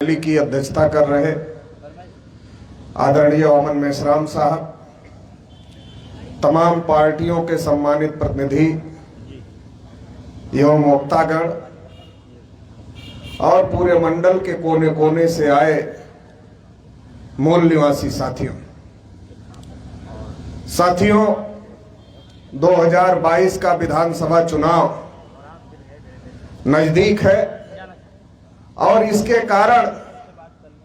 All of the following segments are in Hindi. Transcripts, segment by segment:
रैली की अध्यक्षता कर रहे आदरणीय ओमन मेश्राम साहब, तमाम पार्टियों के सम्मानित प्रतिनिधि एवं वक्तागण और पूरे मंडल के कोने कोने से आए मूल निवासी साथियों, 2022 का विधानसभा चुनाव नजदीक है और इसके कारण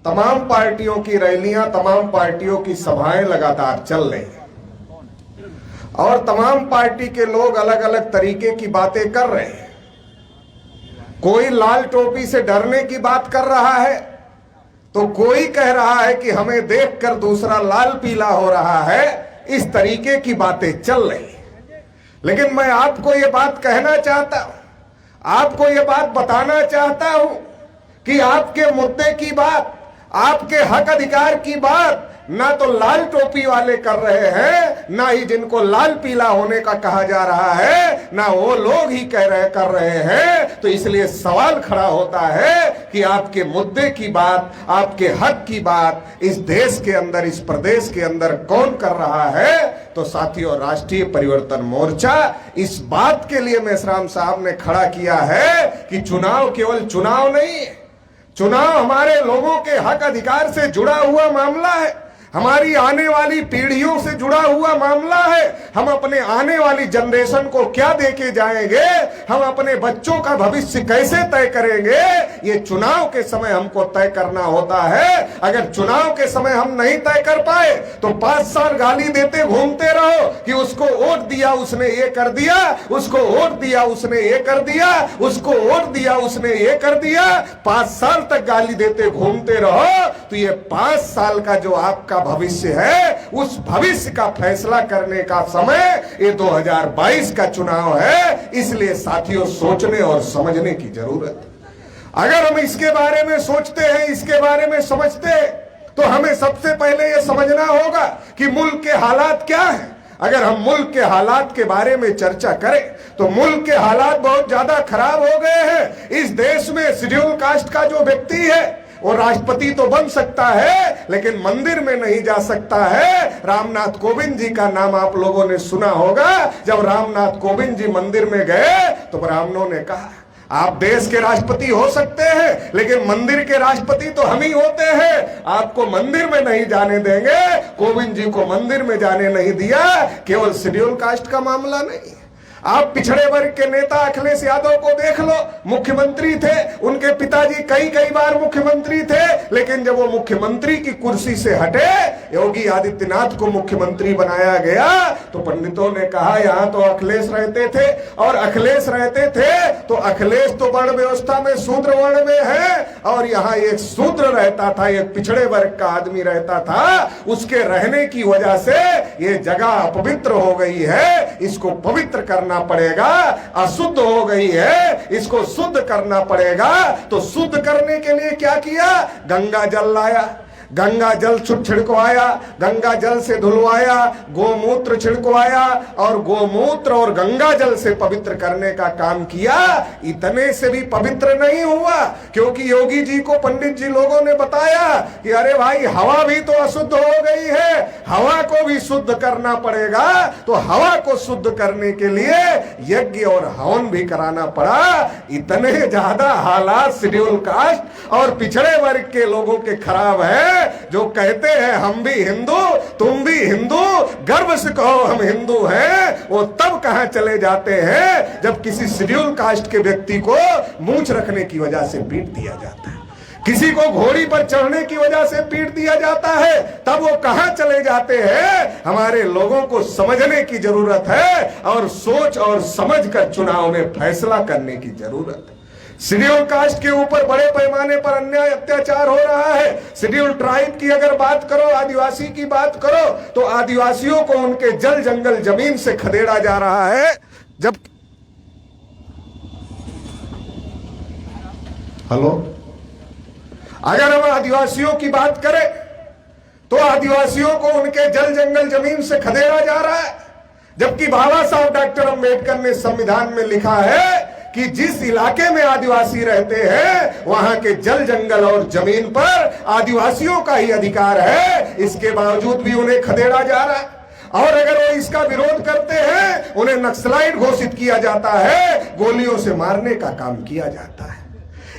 तमाम पार्टियों की रैलियां, तमाम पार्टियों की सभाएं लगातार चल रही हैं और तमाम पार्टी के लोग अलग अलग तरीके की बातें कर रहे हैं। कोई लाल टोपी से डरने की बात कर रहा है तो कोई कह रहा है कि हमें देखकर दूसरा लाल पीला हो रहा है। इस तरीके की बातें चल रही हैं, लेकिन मैं आपको ये बात कहना चाहता हूं, आपको ये बात बताना चाहता हूं कि आपके मुद्दे की बात, आपके हक अधिकार की बात ना तो लाल टोपी वाले कर रहे हैं, ना ही जिनको लाल पीला होने का कहा जा रहा है, ना वो लोग ही कर रहे हैं। तो इसलिए सवाल खड़ा होता है कि आपके मुद्दे की बात, आपके हक की बात इस देश के अंदर, इस प्रदेश के अंदर कौन कर रहा है? तो साथियों, राष्ट्रीय परिवर्तन मोर्चा इस बात के लिए मेश्राम साहब ने खड़ा किया है कि चुनाव केवल चुनाव नहीं है, चुनाव हमारे लोगों के हक अधिकार से जुड़ा हुआ मामला है, हमारी आने वाली पीढ़ियों से जुड़ा हुआ मामला है। हम अपने आने वाली जनरेशन को क्या देके जाएंगे, हम अपने बच्चों का भविष्य कैसे तय करेंगे, ये चुनाव के समय हमको तय करना होता है। अगर चुनाव के समय हम नहीं तय कर पाए तो 5 साल गाली देते घूमते रहो कि उसको वोट दिया उसने ये कर दिया, उसको वोट दिया उसने ये कर दिया, उसको वोट दिया उसने ये कर दिया। 5 साल तक गाली देते घूमते रहो तो ये 5 साल का जो आपका भविष्य है, उस भविष्य का फैसला करने का समय ये 2022 का चुनाव है। इसलिए साथियों, सोचने और समझने की जरूरत है। अगर हम इसके बारे में सोचते हैं, इसके बारे में समझते हैं, तो हमें सबसे पहले यह समझना होगा कि मुल्क के हालात क्या हैं। अगर हम मुल्क के हालात के बारे में चर्चा करें तो मुल्क के हालात बहुत ज्यादा खराब हो गए हैं। इस देश में शेड्यूल कास्ट का जो व्यक्ति है वो राष्ट्रपति तो बन सकता है, लेकिन मंदिर में नहीं जा सकता है। रामनाथ कोविंद जी का नाम आप लोगों ने सुना होगा। जब रामनाथ कोविंद जी मंदिर में गए तो ब्राह्मणों ने कहा, आप देश के राष्ट्रपति हो सकते हैं, लेकिन मंदिर के राष्ट्रपति तो हम ही होते हैं, आपको मंदिर में नहीं जाने देंगे। कोविंद जी को मंदिर में जाने नहीं दिया। केवल शेड्यूल कास्ट का मामला नहीं, आप पिछड़े वर्ग के नेता अखिलेश यादव को देख लो, मुख्यमंत्री थे, उनके पिताजी कई बार मुख्यमंत्री थे, लेकिन जब वो मुख्यमंत्री की कुर्सी से हटे, योगी आदित्यनाथ को मुख्यमंत्री बनाया गया, तो पंडितों ने कहा यहां तो अखिलेश रहते थे, और अखिलेश रहते थे तो अखिलेश तो वर्ण व्यवस्था में शूद्र वर्ण में है, और यहाँ एक शूद्र रहता था, एक पिछड़े वर्ग का आदमी रहता था। उसके रहने की वजह से ये जगह अपवित्र हो गई है, इसको पवित्र करना पड़ेगा। अशुद्ध हो गई है, इसको शुद्ध करना पड़ेगा। तो शुद्ध करने के लिए क्या किया? गंगा जल लाया, गंगा जल छिड़कवाया, गंगा जल से धुलवाया, गोमूत्र छिड़कवाया और गोमूत्र और गंगा जल से पवित्र करने का काम किया। इतने से भी पवित्र नहीं हुआ, क्योंकि योगी जी को पंडित जी लोगों ने बताया कि अरे भाई, हवा भी तो अशुद्ध हो गई है, हवा को भी शुद्ध करना पड़ेगा। तो हवा को शुद्ध करने के लिए यज्ञ और हवन भी कराना पड़ा। इतने ज्यादा हालात शेड्यूल कास्ट और पिछड़े वर्ग के लोगों के खराब है, जो कहते हैं हम भी हिंदू, तुम भी हिंदू, गर्व से कहो हम हिंदू हैं। वो तब कहां चले जाते हैं जब किसी शेड्यूल कास्ट के व्यक्ति को मूंछ रखने की वजह से पीट दिया जाता है, किसी को घोड़ी पर चढ़ने की वजह से पीट दिया जाता है। तब वो कहां चले जाते हैं? हमारे लोगों को समझने की जरूरत है और सोच और समझ कर चुनाव में फैसला करने की जरूरत है। शेड्यूल कास्ट के ऊपर बड़े पैमाने पर अन्याय अत्याचार हो रहा है। शेड्यूल ट्राइब की अगर बात करो, आदिवासी की बात करो, तो आदिवासियों को उनके जल जंगल जमीन से खदेड़ा जा रहा है। जब हेलो, अगर हम आदिवासियों की बात करें तो आदिवासियों को उनके जल जंगल जमीन से खदेड़ा जा रहा है, जबकि बाबा साहब डॉक्टर अंबेडकर ने संविधान में लिखा है कि जिस इलाके में आदिवासी रहते हैं वहां के जल जंगल और जमीन पर आदिवासियों का ही अधिकार है, इसके बावजूद भी उन्हें खदेड़ा जा रहा है। और अगर वो इसका विरोध करते हैं उन्हें नक्सलाइट घोषित किया जाता है, गोलियों से मारने का काम किया जाता है।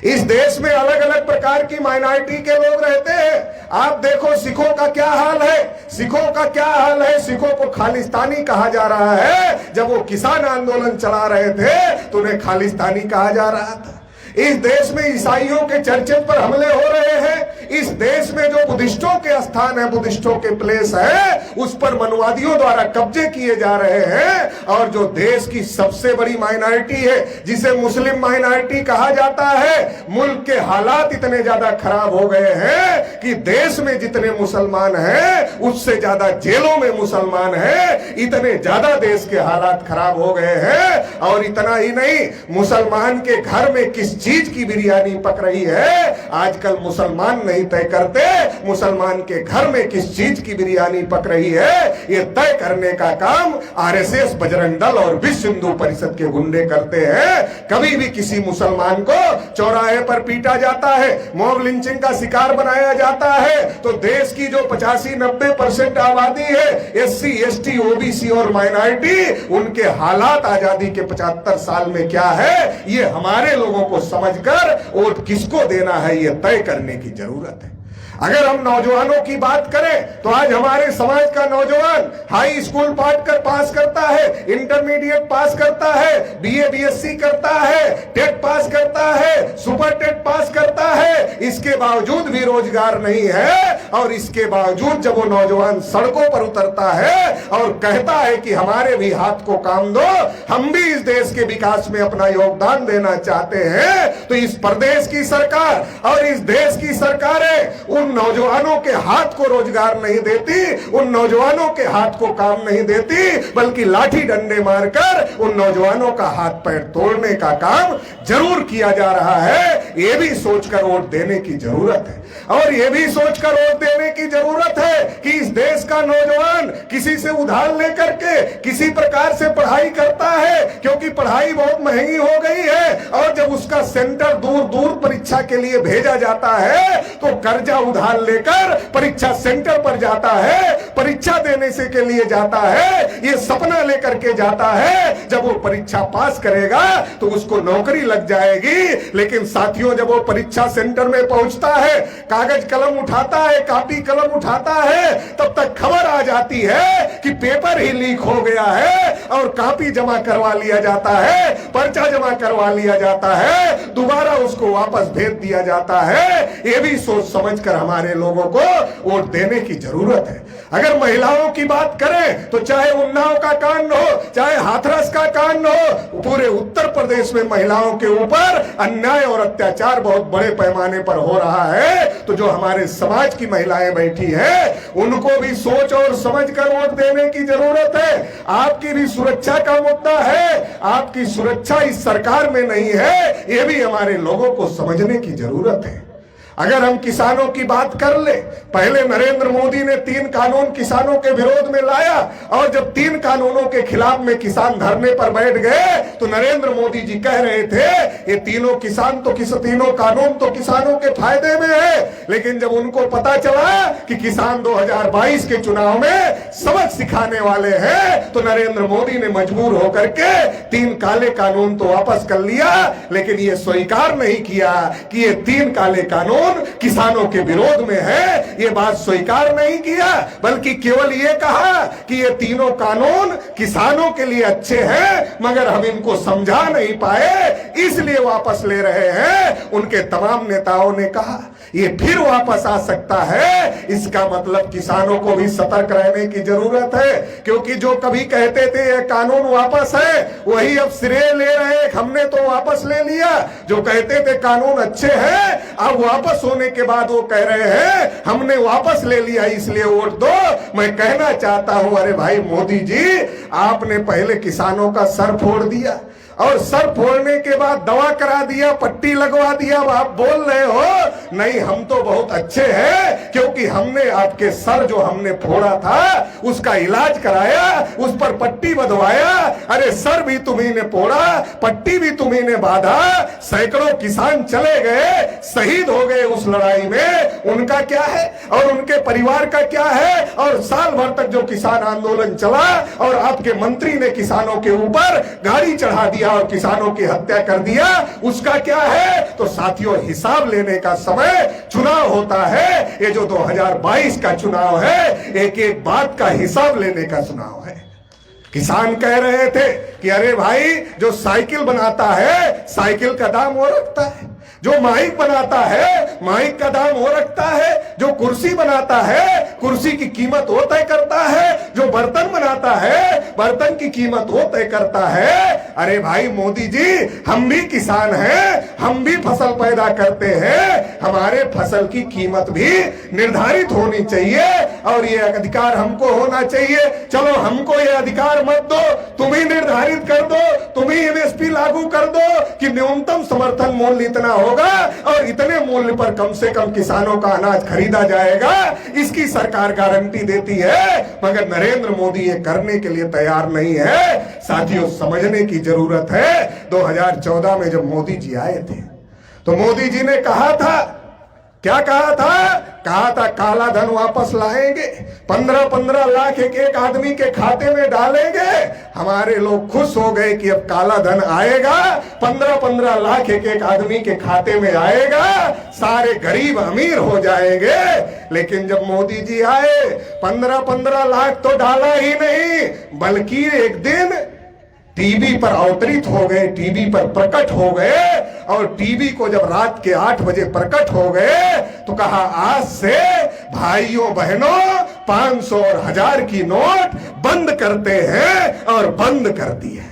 इस देश में अलग अलग प्रकार की माइनॉरिटी के लोग रहते हैं। आप देखो सिखों का क्या हाल है, सिखों का क्या हाल है। सिखों को खालिस्तानी कहा जा रहा है। जब वो किसान आंदोलन चला रहे थे तो उन्हें खालिस्तानी कहा जा रहा था। इस देश में ईसाइयों के चर्चेज पर हमले हो रहे हैं। इस देश में जो बुद्धिस्टों के स्थान है, बुद्धिस्टों के प्लेस है, उस पर मनवादियों द्वारा कब्जे किए जा रहे हैं। और जो देश की सबसे बड़ी माइनॉरिटी है, जिसे मुस्लिम माइनॉरिटी कहा जाता है, मुल्क के हालात इतने ज्यादा खराब हो गए हैं कि देश में जितने मुसलमान हैं उससे ज्यादा जेलों में मुसलमान हैं। इतने ज्यादा देश के हालात खराब हो गए हैं। और इतना ही नहीं, मुसलमान के घर में किस चीज की बिरयानी पक रही है आजकल मुसलमान नहीं तय करते। मुसलमान के घर में किस चीज की बिरयानी पक रही है ये तय करने का काम आरएसएस, बजरंग दल और विश्व हिंदू परिषद के गुंडे करते हैं। कभी भी किसी मुसलमान को चौराहे पर पीटा जाता है, मॉब लिंचिंग का शिकार बनाया जाता है, तो देश की जो 85-90% आबादी है, एससी, एसटी, ओबीसी और माइनॉरिटी, उनके हालात आजादी के 75 साल में क्या है ये हमारे लोगों को समझकर वोट किसको देना है ये तय करने की जरूरत है। अगर हम नौजवानों की बात करें तो आज हमारे समाज का नौजवान हाई स्कूल पढ़कर पास करता है, इंटरमीडिएट पास करता है, बीए बीएससी करता है, टेट पास करता है, सुपर टेट पास करता है, इसके बावजूद भी रोजगार नहीं है। और इसके बावजूद जब वो नौजवान सड़कों पर उतरता है और कहता है कि हमारे भी हाथ को काम दो, हम भी इस देश के विकास में अपना योगदान देना चाहते हैं, तो इस प्रदेश की सरकार और इस देश की सरकारें उन नौजवानों के हाथ को रोजगार नहीं देती, उन नौजवानों के हाथ को काम नहीं देती, बल्कि लाठी डंडे मारकर उन नौजवानों का हाथ पैर तोड़ने का काम जरूर किया जा रहा है। ये भी सोचकर वोट देने की जरूरत है। और ये भी सोचकर वोट देने की जरूरत है कि इस देश का नौजवान किसी से उधार लेकर के किसी प्रकार से पढ़ाई करता है, क्योंकि पढ़ाई बहुत महंगी हो गई है। और जब उसका सेंटर दूर दूर परीक्षा के लिए भेजा जाता है तो कर्जा उधार लेकर परीक्षा सेंटर पर जाता है, परीक्षा देने से के लिए जाता है, ये सपना लेकर के जाता है जब वो परीक्षा पास करेगा तो उसको नौकरी लग जाएगी। लेकिन साथियों, जब वो परीक्षा सेंटर में पहुंचता है, कागज कलम उठाता है, कॉपी कलम उठाता है, तब तक खबर आ जाती है कि पेपर ही लीक हो गया है और कॉपी जमा करवा लिया जाता है, पर्चा जमा करवा लिया जाता है, दोबारा उसको वापस भेज दिया जाता है। ये भी सोच समझकर हमारे लोगों को वोट देने की जरूरत है। अगर महिलाओं की बात करें तो चाहे उन्नाव का कांड हो, चाहे हाथरस का कांड हो, पूरे उत्तर प्रदेश में महिलाओं के ऊपर अन्याय और अत्याचार बहुत बड़े पैमाने पर हो रहा है। तो जो हमारे समाज की महिलाएं बैठी हैं उनको भी सोच और समझ कर वोट देने की जरूरत है। आपकी भी सुरक्षा का मुद्दा है, आपकी सुरक्षा इस सरकार में नहीं है, ये भी हमारे लोगों को समझने की जरूरत है। अगर हम किसानों की बात कर ले, पहले नरेंद्र मोदी ने 3 कानून किसानों के विरोध में लाया और जब 3 कानूनों के खिलाफ में किसान धरने पर बैठ गए तो नरेंद्र मोदी जी कह रहे थे ये तीनों कानून तो किसानों के फायदे में है। लेकिन जब उनको पता चला कि किसान 2022 के चुनाव में सबक सिखाने वाले हैं तो नरेंद्र मोदी ने मजबूर होकर के 3 काले कानून तो वापस कर लिया, लेकिन ये स्वीकार नहीं किया कि ये 3 काले कानून किसानों के विरोध में है। ये बात स्वीकार नहीं किया, बल्कि केवल ये कहा कि ये तीनों कानून किसानों के लिए अच्छे हैं मगर हम इनको समझा नहीं पाए इसलिए वापस ले रहे हैं। उनके तमाम नेताओं ने कहा ये फिर वापस आ सकता है। इसका मतलब किसानों को भी सतर्क रहने की जरूरत है, क्योंकि जो कभी कहते थे ये कानून वापस है वही अब श्रेय ले रहे हैं, हमने तो वापस ले लिया। जो कहते थे कानून अच्छे हैं अब वापस होने के बाद वो कह रहे हैं हमने वापस ले लिया इसलिए वोट दो। मैं कहना चाहता हूं, अरे भाई मोदी जी, आपने पहले किसानों का सर फोड़ दिया, और सर फोड़ने के बाद दवा करा दिया, पट्टी लगवा दिया, आप बोल रहे हो नहीं हम तो बहुत अच्छे हैं क्योंकि हमने आपके सर जो हमने फोड़ा था उसका इलाज कराया, उस पर पट्टी बंधवाया। अरे सर भी तुम्ही ने फोड़ा, पट्टी भी तुम्ही ने बांधा, सैकड़ों किसान चले गए, शहीद हो गए उस लड़ाई में, उनका क्या है और उनके परिवार का क्या है? और साल भर तक जो किसान आंदोलन चला और आपके मंत्री ने किसानों के ऊपर गाड़ी चढ़ा दिया और किसानों की हत्या कर दिया, उसका क्या है? तो साथियों हिसाब लेने का समय, चुनाव होता है, ये जो 2022 का चुनाव है एक एक बात का हिसाब लेने का चुनाव है। किसान कह रहे थे कि अरे भाई जो साइकिल बनाता है साइकिल का दाम वो रखता है, जो माइक बनाता है माइक का दाम वो रखता है, जो कुर्सी बनाता है कुर्सी की कीमत वो तय करता है, जो बर्तन बनाता है बर्तन की कीमत वो तय करता है। अरे भाई मोदी जी हम भी किसान हैं, हम भी फसल पैदा करते हैं, हमारे फसल की कीमत भी निर्धारित होनी चाहिए और ये अधिकार हमको होना चाहिए। चलो हमको ये अधिकार मत दो, तुम ही निर्धारित कर दो, तुम ही एमएसपी लागू कर दो कि न्यूनतम समर्थन मूल्य इतना होगा और इतने मूल्य पर कम से कम किसानों का अनाज खरीदा जाएगा, इसकी सरकार गारंटी देती है। मगर नरेंद्र मोदी ये करने के लिए तैयार नहीं है। साथियों समझने की जरूरत है, 2014 में जब मोदी जी आए थे तो मोदी जी ने कहा था, क्या कहा था काला धन वापस लाएंगे, 15-15 लाख एक एक आदमी के खाते में डालेंगे। हमारे लोग खुश हो गए कि अब काला धन आएगा, 15-15 लाख एक एक आदमी के खाते में आएगा, सारे गरीब अमीर हो जाएंगे। लेकिन जब मोदी जी आए 15-15 लाख तो डाला ही नहीं, बल्कि एक दिन टीवी पर अवतरित हो गए, टीवी पर प्रकट हो गए और टीवी को जब रात के 8 बजे प्रकट हो गए तो कहा आज से भाइयों बहनों 500 और 1000 की नोट बंद करते हैं और बंद कर दिए।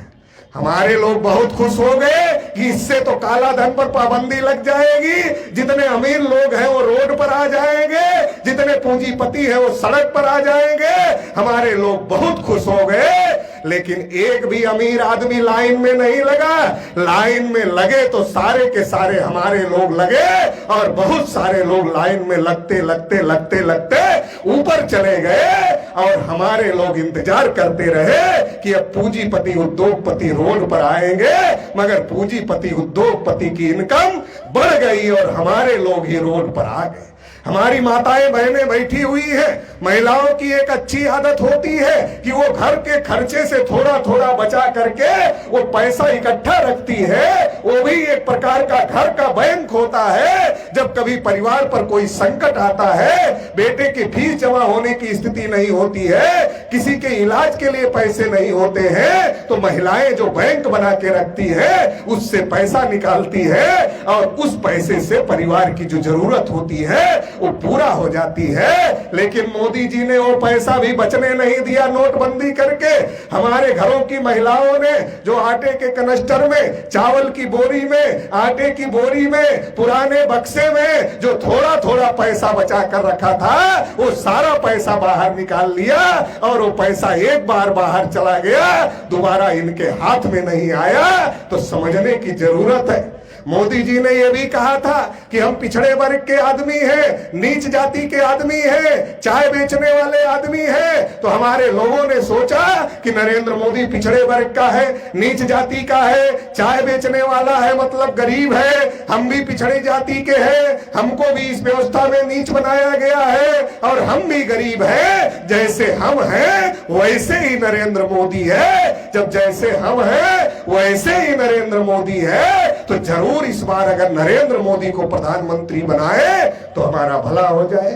हमारे लोग बहुत खुश हो गए कि इससे तो काला धन पर पाबंदी लग जाएगी, जितने अमीर लोग हैं वो रोड पर आ जाएंगे, जितने पूंजीपति हैं वो सड़क पर आ जाएंगे। हमारे लोग बहुत खुश हो गए। लेकिन एक भी अमीर आदमी लाइन में नहीं लगा, लाइन में लगे तो सारे के सारे हमारे लोग लगे और बहुत सारे लोग लाइन में लगते लगते लगते लगते ऊपर चले गए और हमारे लोग इंतजार करते रहे कि अब पूंजीपति उद्योगपति रोड पर आएंगे। मगर पूंजीपति उद्योगपति की इनकम बढ़ गई और हमारे लोग ही रोड पर आ गए। हमारी माताएं बहनें बैठी हुई हैं, महिलाओं की एक अच्छी आदत होती है कि वो घर के खर्चे से थोड़ा थोड़ा बचा करके वो पैसा इकट्ठा रखती है। वो भी एक प्रकार का घर का बैंक होता है। जब कभी परिवार पर कोई संकट आता है, बेटे की फीस जमा होने की स्थिति नहीं होती है, किसी के इलाज के लिए पैसे नहीं होते हैं, तो महिलाएं जो बैंक बना के रखती है उससे पैसा निकालती है और उस पैसे से परिवार की जो जरूरत होती है वो पूरा हो जाती है। लेकिन मोदी जी ने वो पैसा भी बचने नहीं दिया नोटबंदी करके। हमारे घरों की महिलाओं ने जो आटे के कनस्टर में, चावल की बोरी में, आटे की बोरी में, पुराने बक्से में जो थोड़ा थोड़ा पैसा बचा कर रखा था वो सारा पैसा बाहर निकाल लिया और वो पैसा एक बार बाहर चला गया, दोबारा इनके हाथ में नहीं आया। तो समझने की जरूरत है। मोदी जी ने यह भी कहा था कि हम पिछड़े वर्ग के आदमी हैं, नीच जाति के आदमी हैं, चाय बेचने वाले आदमी हैं। तो हमारे लोगों ने सोचा कि नरेंद्र मोदी पिछड़े वर्ग का है, नीच जाति का है, चाय बेचने वाला है, मतलब गरीब है, हम भी पिछड़ी जाति के हैं, हमको भी इस व्यवस्था में नीच बनाया गया है और हम भी गरीब हैं। जैसे हम हैं वैसे ही नरेंद्र मोदी है। जब जैसे हम हैं वैसे ही नरेंद्र मोदी है तो जरूर इस बार अगर नरेंद्र मोदी को प्रधानमंत्री बनाए तो हमारा भला हो जाए।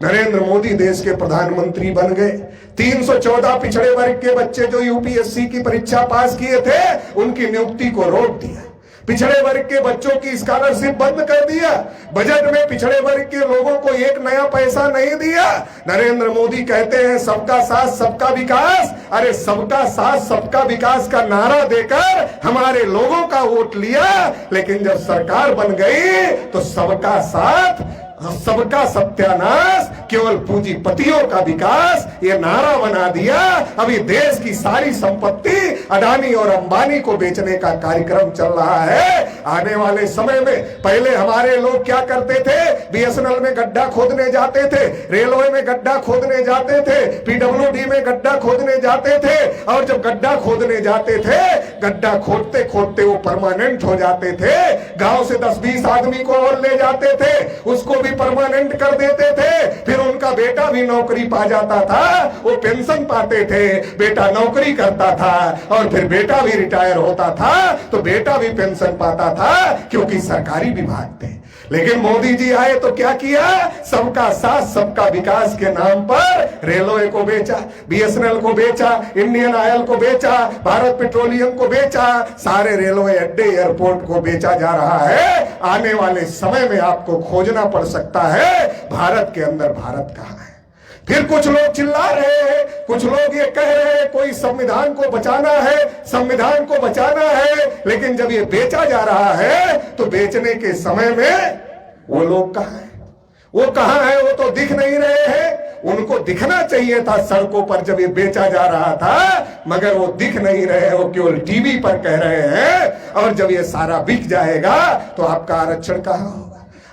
नरेंद्र मोदी देश के प्रधानमंत्री बन गए। 314 पिछड़े वर्ग के बच्चे जो यूपीएससी की परीक्षा पास किए थे उनकी नियुक्ति को रोक दिया। पिछड़े वर्ग के बच्चों की स्कॉलरशिप बंद कर दिया। बजट में पिछड़े वर्ग के लोगों को एक नया पैसा नहीं दिया। नरेंद्र मोदी कहते हैं सबका साथ सबका विकास। अरे सबका साथ सबका विकास का नारा देकर हमारे लोगों का वोट लिया, लेकिन जब सरकार बन गई तो सबका साथ सबका सत्यानाश, केवल पूंजीपतियों का विकास, ये नारा बना दिया। अभी देश की सारी संपत्ति अडानी और अंबानी को बेचने का कार्यक्रम चल रहा है। आने वाले समय में पहले हमारे लोग क्या करते थे, बीएसएनएल में गड्ढा खोदने जाते थे, रेलवे में गड्ढा खोदने जाते थे, पीडब्ल्यूडी में गड्ढा खोदने जाते थे, और जब गड्ढा खोदने जाते थे, गड्ढा खोदते खोदते वो परमानेंट हो जाते थे। गांव से 10-20 आदमी को और ले जाते थे, उसको भी परमानेंट कर देते थे। फिर उनका बेटा भी नौकरी पा जाता था, वो पेंशन पाते थे, बेटा नौकरी करता था, और फिर बेटा भी रिटायर होता था तो बेटा भी पेंशन पाता था, क्योंकि सरकारी विभाग थे। लेकिन मोदी जी आए तो क्या किया, सबका साथ सबका विकास के नाम पर रेलवे को बेचा, बीएसएनएल को बेचा, इंडियन ऑयल को बेचा, भारत पेट्रोलियम को बेचा, सारे रेलवे अड्डे एयरपोर्ट को बेचा जा रहा है। आने वाले समय में आपको खोजना पड़ सकता है भारत के अंदर भारत कहां है। फिर कुछ लोग चिल्ला रहे हैं, कुछ लोग ये कह रहे हैं कोई संविधान को बचाना है, संविधान को बचाना है, लेकिन जब ये बेचा जा रहा है तो बेचने के समय में वो लोग कहां हैं, वो कहां है, वो तो दिख नहीं रहे हैं। उनको दिखना चाहिए था सड़कों पर जब ये बेचा जा रहा था, मगर वो दिख नहीं रहे, वो केवल टीवी पर कह रहे हैं। और जब ये सारा बिक जाएगा तो आपका आरक्षण कहां होगा,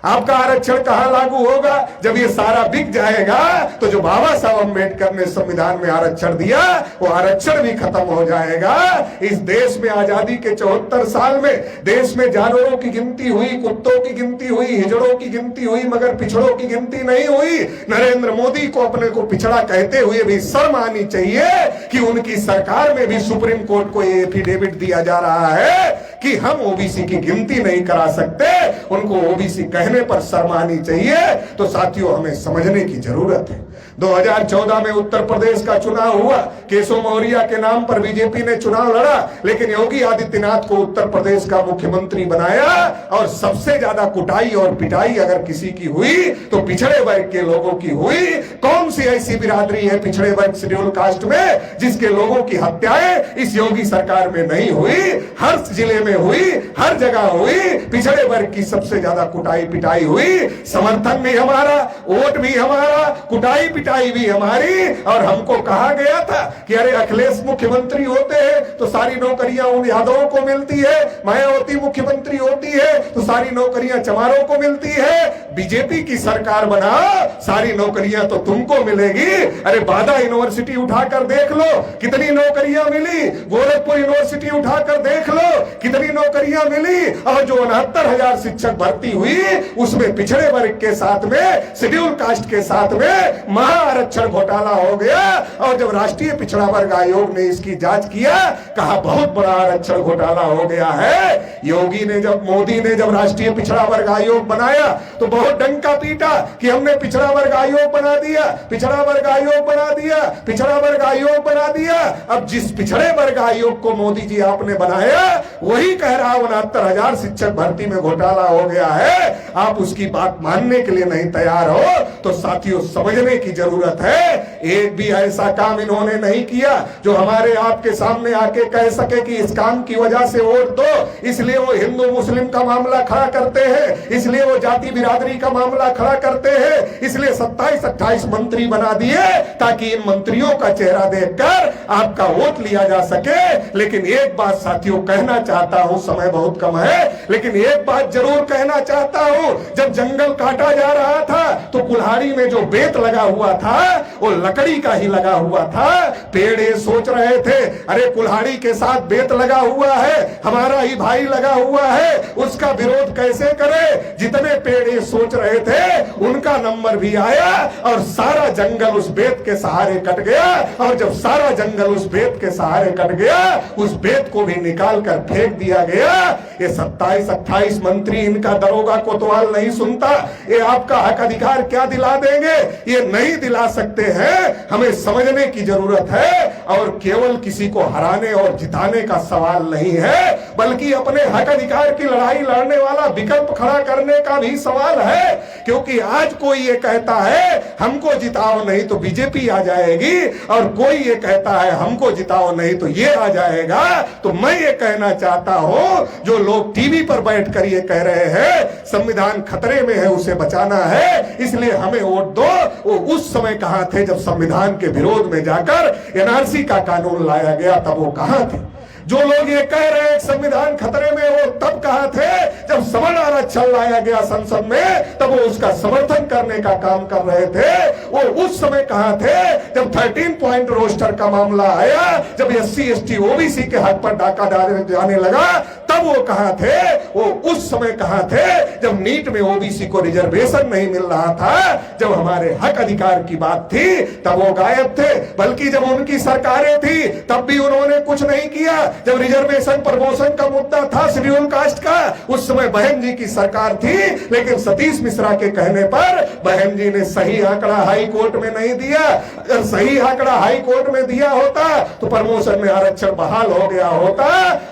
आपका आरक्षण कहां लागू होगा। जब ये सारा बिक जाएगा तो जो बाबा साहब अम्बेडकर ने संविधान में आरक्षण दिया, वो आरक्षण भी खत्म हो जाएगा। इस देश में आजादी के 74 साल में देश में जानवरों की गिनती हुई, कुत्तों की गिनती हुई, हिजड़ों की गिनती हुई, मगर पिछड़ों की गिनती नहीं हुई। नरेंद्र मोदी को अपने को पिछड़ा कहते हुए भी शर्म आनी चाहिए कि उनकी सरकार में भी सुप्रीम कोर्ट को ये एफिडेविट दिया जा रहा है कि हम ओबीसी की गिनती नहीं करा सकते। उनको ओबीसी कहने पर शर्म आनी चाहिए। तो साथियों, हमें समझने की जरूरत है। 2014 में उत्तर प्रदेश का चुनाव हुआ, केशव मौर्य के नाम पर बीजेपी ने चुनाव लड़ा, लेकिन योगी आदित्यनाथ को उत्तर प्रदेश का मुख्यमंत्री बनाया। और सबसे ज्यादा कुटाई और पिटाई अगर किसी की हुई तो पिछड़े वर्ग के लोगों की हुई। कौन सी ऐसी बिरादरी है पिछड़े वर्ग शेड्यूल कास्ट में जिसके लोगों की हत्याएं इस योगी सरकार में नहीं हुई? हर जिले में हुई, हर जगह हुई। पिछड़े वर्ग की सबसे ज्यादा कुटाई पिटाई हुई। समर्थन भी हमारा, वोट भी हमारा, कुटाई पिटाई भी हमारी। और हमको कहा गया था कि अरे अखिलेश मुख्यमंत्री होते हैं तो सारी नौकरियां उन यादवों को मिलती है, मायावती मुख्यमंत्री होती है तो सारी नौकरियां चमारों को मिलती है। बीजेपी की सरकार बनाओ, सारी नौकरियां तो तुमको मिलेगी। अरे बादा यूनिवर्सिटी उठाकर देख लो कितनी नौकरियां मिली, गोरखपुर यूनिवर्सिटी उठाकर देख लो कितनी नौकरियां मिली। और जो 69,000 शिक्षक भर्ती हुई उसमें पिछड़े वर्ग के साथ में, शेड्यूल कास्ट के साथ में महा आरक्षण घोटाला हो गया। और जब राष्ट्रीय पिछड़ा वर्ग आयोग ने इसकी जांच किया, कहा बहुत बड़ा आरक्षण घोटाला हो गया है। योगी ने जब, मोदी ने जब राष्ट्रीय पिछड़ा वर्ग आयोग बनाया तो बहुत डंका पीटा कि हमने पिछड़ा वर्ग आयोग बना दिया, पिछड़ा वर्ग आयोग बना दिया, पिछड़ा वर्ग आयोग बना दिया। अब जिस पिछड़े वर्ग आयोग को मोदी जी आपने बनाया वही कह रहा 69,000 शिक्षक भर्ती में घोटाला हो गया है। आप उसकी बात मानने के लिए नहीं तैयार हो तो साथियों समझने की जरूरत है। एक भी ऐसा काम इन्होंने नहीं किया जो हमारे आपके सामने आके कह सके कि इस काम की वजह से वोट दो। इसलिए वो हिंदू मुस्लिम का मामला खड़ा करते हैं, इसलिए वो जाति बिरादरी का मामला खड़ा करते हैं, इसलिए 27-28 मंत्री बना दिए ताकि इन मंत्रियों का चेहरा देखकर आपका वोट लिया जा सके। लेकिन एक बात साथियों कहना चाहता हूं, समय बहुत कम है, लेकिन एक बात जरूर कहना चाहता हूं। जब जंगल काटा जा रहा था तो कुल्हाड़ी में जो बेत लगा हुआ था वो लकड़ी का ही लगा हुआ था। पेड़ ये सोच रहे थे अरे कुल्हाड़ी के साथ बेत लगा हुआ है, हमारा ही भाई लगा हुआ है, उसका विरोध कैसे करे। जितने पेड़ ये सोच रहे थे उनका नंबर भी आया और सारा जंगल उस बेत के सहारे कट गया। और जब सारा जंगल उस बेत के सहारे कट गया, उस बेत को भी निकाल कर फेंक दिया गया। ये 27-28 मंत्री इनका दरोगा कोतवाल नहीं सुनता, ये आपका हक अधिकार क्या दिला देंगे? ये नहीं दिला सकते हैं। हमें समझने की जरूरत है और केवल किसी को हराने और जिताने का सवाल नहीं है, बल्कि अपने हक अधिकार की लड़ाई लड़ने वाला विकल्प खड़ा करने का भी सवाल है। क्योंकि आज कोई ये कहता है हमको जिताओ नहीं तो बीजेपी आ जाएगी, और कोई ये कहता है हमको जिताओ नहीं तो ये आ जाएगा। तो मैं ये कहना चाहता हूं, जो लोग टीवी पर बैठकर ये कह रहे हैं संविधान खतरे में है, उसे बचाना है, इसलिए हमें वोट दो, वो उस समय कहां थे जब संविधान के विरोध में जाकर एनआरसी का कानून लाया गया, तब वो कहां थे? जो लोग ये कह रहे हैं संविधान खतरे में, वो तब कहां थे जब सवर्ण आरक्षण लाया गया संसद में, तब वो उसका समर्थन करने का काम कर रहे थे। वो उस समय कहां थे जब 13 पॉइंट रोस्टर का मामला आया, जब SC ST OBC के हक पर डाका जाने लगा, तब वो कहां थे? वो उस समय कहां थे जब नीट में OBC को रिजर्वेशन नहीं मिल रहा था, जब हमारे हक अधिकार की बात थी, तब वो गायब थे। बल्कि जब उनकी सरकारें थी तब भी उन्होंने कुछ नहीं किया। जब रिजर्वेशन प्रमोशन का मुद्दा था शेड्यूल कास्ट का, उस समय बहन जी की सरकार थी, लेकिन सतीश मिश्रा के कहने पर बहन जी ने सही आंकड़ा हाई कोर्ट में नहीं दिया। अगर सही आंकड़ा हाई कोर्ट में दिया होता तो प्रमोशन में आरक्षण बहाल हो गया होता।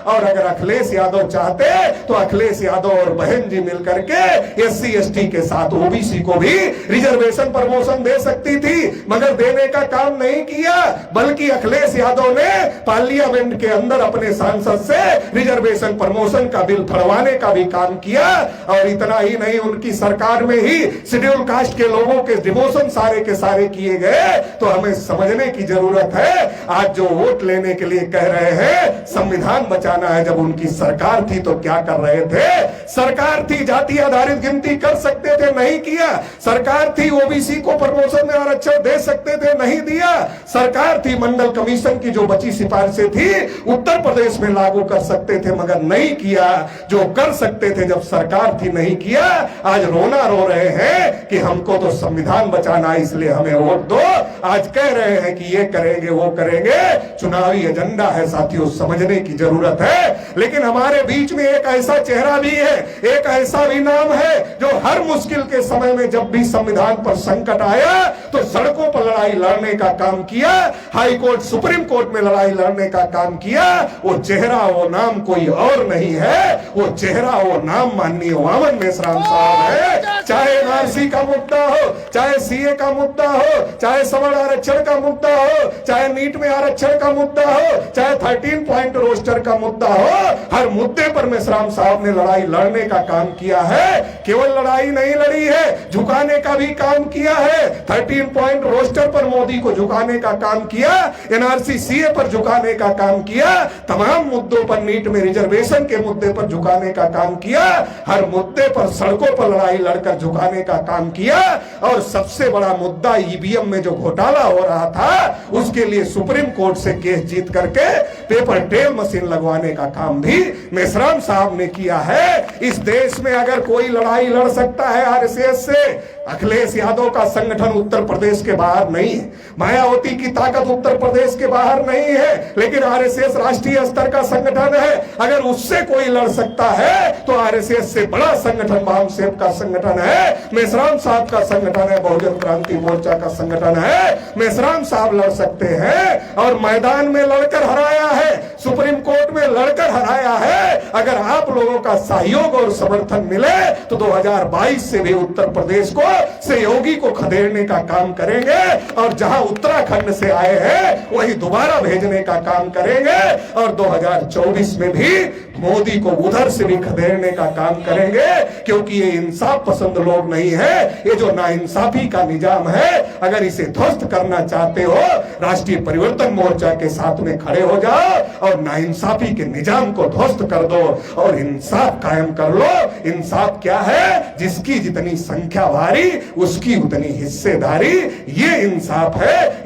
और अगर अखिलेश यादव चाहते तो अखिलेश यादव और बहन जी मिलकर के SC ST के साथ OBC को भी रिजर्वेशन प्रमोशन दे सकती थी, मगर देने का काम नहीं किया। बल्कि अखिलेश यादव ने पार्लियामेंट के अंदर अपने सांसद से रिजर्वेशन प्रमोशन का बिल फड़वाने का भी काम किया। और इतना ही नहीं, उनकी सरकार में ही शेड्यूल कास्ट के लोगों के डिमोशन सारे के सारे किए गए। तो हमें समझने की जरूरत है, आज जो वोट लेने के लिए कह रहे हैं संविधान बचाना है, जब उनकी सरकार थी तो क्या कर रहे थे? सरकार थी जाति आधारित गिनती कर सकते थे, नहीं किया। सरकार थी OBC को प्रमोशन में आरक्षण दे सकते थे, नहीं दिया। सरकार थी मंडल कमीशन की जो बची सिफारिशें थी उत्तर प्रदेश में लागू कर सकते थे, मगर नहीं किया। जो कर सकते थे जब सरकार थी नहीं किया। आज रोना रो रहे हैं कि हमको तो संविधान बचाना है इसलिए हमें वोट दो। आज कह रहे हैं कि ये करेंगे वो करेंगे, चुनावी एजेंडा है साथियों, समझने की जरूरत है। लेकिन हमारे बीच में एक ऐसा चेहरा भी है, एक ऐसा भी नाम है जो हर मुश्किल के समय में जब भी संविधान पर संकट आया तो सड़कों पर लड़ाई लड़ने का काम किया, हाई कोर्ट सुप्रीम कोर्ट में लड़ाई लड़ने का काम किया। वो चेहरा वो नाम कोई और नहीं है, वो चेहरा वो नाम माननीय वामन मेश्राम साहब है। चाहे एनआरसी का मुद्दा हो, चाहे CA का मुद्दा हो, चाहे सवर्ण आरक्षण का मुद्दा हो, चाहे नीट में आरक्षण का मुद्दा हो, चाहे 13 पॉइंट रोस्टर का मुद्दा हो, हर मुद्दे पर मेश्राम साहब ने लड़ाई लड़ने का काम किया है। केवल लड़ाई नहीं लड़ी है, झुकाने का भी काम किया है। 13 पॉइंट रोस्टर पर मोदी को झुकाने का काम किया, NRC CA पर झुकाने का काम किया, तमाम मुद्दों पर नीट में रिजर्वेशन के मुद्दे पर झुकाने का काम किया, हर मुद्दे पर सड़कों पर लड़ाई लड़कर झुकाने का काम किया। और सबसे बड़ा मुद्दा EVM में जो घोटाला हो रहा था उसके लिए सुप्रीम कोर्ट से केस जीत करके पेपर ट्रेल मशीन लगवाने का काम भी मेश्राम साहब ने किया है। इस देश में अगर कोई लड़ाई लड़ सकता है RSS से, अखिलेश यादव का संगठन उत्तर प्रदेश के बाहर नहीं है, मायावती की ताकत उत्तर प्रदेश के बाहर नहीं है, लेकिन RSS राष्ट्रीय स्तर का संगठन है। अगर उससे कोई लड़ सकता है तो RSS से बड़ा संगठन वामसेप का संगठन है, मेश्राम साहब का संगठन है, बहुजन क्रांति मोर्चा का संगठन है। मेश्राम साहब लड़ सकते हैं और मैदान में लड़कर हराया है, सुप्रीम कोर्ट में लड़कर हराया है। अगर आप लोगों का सहयोग और समर्थन मिले तो 2022 से भी उत्तर प्रदेश को सहयोगी को खदेड़ने का काम करेंगे, और जहां उत्तराखंड से आए हैं वहीं दोबारा भेजने का काम करेंगे, और 2024 में भी मोदी को उधर से भी खदेड़ने का काम करेंगे। क्योंकि ये इंसाफ पसंद लोग नहीं है, ये जो नाइंसाफी का निजाम है, अगर इसे ध्वस्त करना चाहते हो राष्ट्रीय परिवर्तन मोर्चा के साथ में खड़े हो जाओ और नाइंसाफी के निजाम को ध्वस्त कर दो और इंसाफ कायम कर लो। इंसाफ क्या है? जिसकी जितनी संख्या भारी उसकी उतनी हिस्सेदारी, ये इंसाफ है।